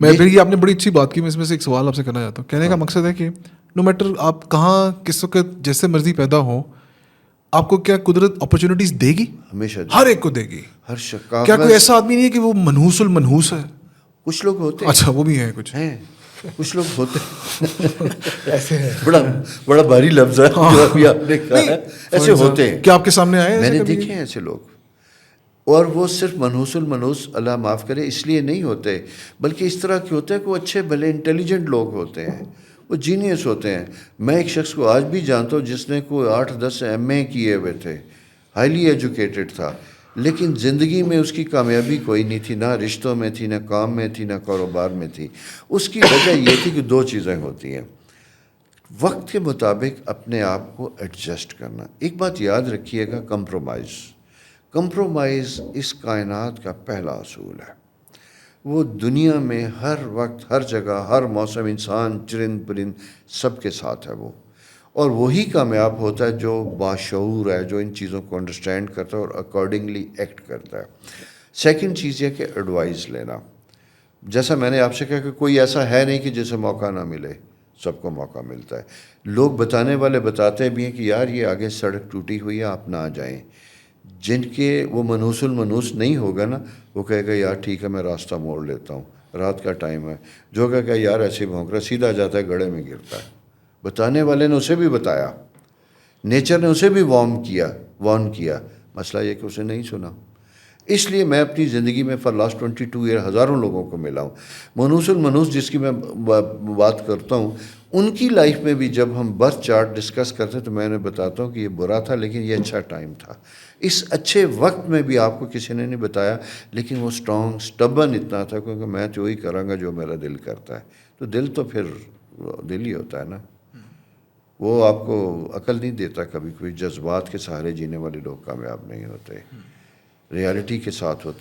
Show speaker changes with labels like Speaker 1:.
Speaker 1: میں پھر یہ آپ نے بڑی اچھی بات کی, میں اس میں سے ایک سوال آپ سے کرنا چاہتا ہوں. کہنے کا مقصد ہے کہ نو میٹر آپ کہاں کس وقت جیسے مرضی پیدا ہو, آپ کو کیا قدرت اپرچونیٹیز دے گی؟
Speaker 2: ہمیشہ
Speaker 1: ہر ایک کو دے گی.
Speaker 2: ہر شکاف.
Speaker 1: کیا کوئی ایسا آدمی نہیں ہے کہ وہ منحوس المنحوس ہے؟
Speaker 2: کچھ لوگ ہوتے ہیں.
Speaker 1: اچھا وہ بھی ہیں کچھ
Speaker 2: ہیں, کچھ لوگ ہوتے
Speaker 1: ایسے ہیں.
Speaker 2: بڑا بھاری لفظ ہے جو ابھی آپ نے کہا ہے. ایسے ہوتے ہیں.
Speaker 1: کیا آپ کے سامنے آئے؟
Speaker 2: میں نے دیکھے ہیں ایسے لوگ, اور وہ صرف منحوس المنحوس, اللہ معاف کرے, اس لیے نہیں ہوتے, بلکہ اس طرح کے ہوتے ہیں کہ وہ اچھے بھلے انٹیلیجنٹ لوگ ہوتے ہیں, وہ جینیس ہوتے ہیں. میں ایک شخص کو آج بھی جانتا ہوں جس نے کوئی 8-10 MA کیے ہوئے تھے, ہائیلی ایجوکیٹڈ تھا, لیکن زندگی میں اس کی کامیابی کوئی نہیں تھی, نہ رشتوں میں تھی, نہ کام میں تھی, نہ کاروبار میں تھی. اس کی وجہ یہ تھی کہ 2 چیزیں ہوتی ہیں. وقت کے مطابق اپنے آپ کو ایڈجسٹ کرنا. ایک بات یاد رکھیے گا, کمپرومائز اس کائنات کا پہلا اصول ہے. وہ دنیا میں ہر وقت, ہر جگہ, ہر موسم, انسان, چرند پرند, سب کے ساتھ ہے وہ. اور وہی کامیاب ہوتا ہے جو باشعور ہے, جو ان چیزوں کو انڈرسٹینڈ کرتا ہے اور اکارڈنگلی ایکٹ کرتا ہے. سیکنڈ چیز یہ کہ ایڈوائز لینا. جیسا میں نے آپ سے کہا کہ کوئی ایسا ہے نہیں کہ جسے موقع نہ ملے, سب کو موقع ملتا ہے. لوگ بتانے والے بتاتے بھی ہیں کہ یار یہ آگے سڑک ٹوٹی ہوئی ہے, آپ نہ آ جائیں. جن کے وہ منحوس المنحوس نہیں ہوگا نا, وہ کہے گا یار ٹھیک ہے میں راستہ موڑ لیتا ہوں, رات کا ٹائم ہے. جو کہے گا یار ایسے بھونک رہا, سیدھا جاتا ہے, گڑھے میں گرتا ہے. بتانے والے نے اسے بھی بتایا, نیچر نے اسے بھی وارن کیا, مسئلہ یہ کہ اسے نہیں سنا. اس لیے میں اپنی زندگی میں فار لاسٹ 22 ایئر ہزاروں لوگوں کو ملا ہوں. منحوس المنحوس جس کی میں بات کرتا ہوں, ان کی لائف میں بھی جب ہم برتھ چارٹ ڈسکس کرتے تو میں نے بتاتا ہوں کہ یہ برا تھا لیکن یہ اچھا ٹائم تھا. اس اچھے وقت میں بھی آپ کو کسی نے نہیں بتایا, لیکن وہ اسٹرانگ سٹبن اتنا تھا کیونکہ میں تو وہی کروں گا جو میرا دل کرتا ہے. تو دل تو پھر دل ہی ہوتا ہے نا, وہ آپ کو عقل نہیں دیتا کبھی. کوئی جذبات کے سہارے جینے والے لوگ کامیاب نہیں ہوتے, ریالٹی کے ساتھ ہوتے.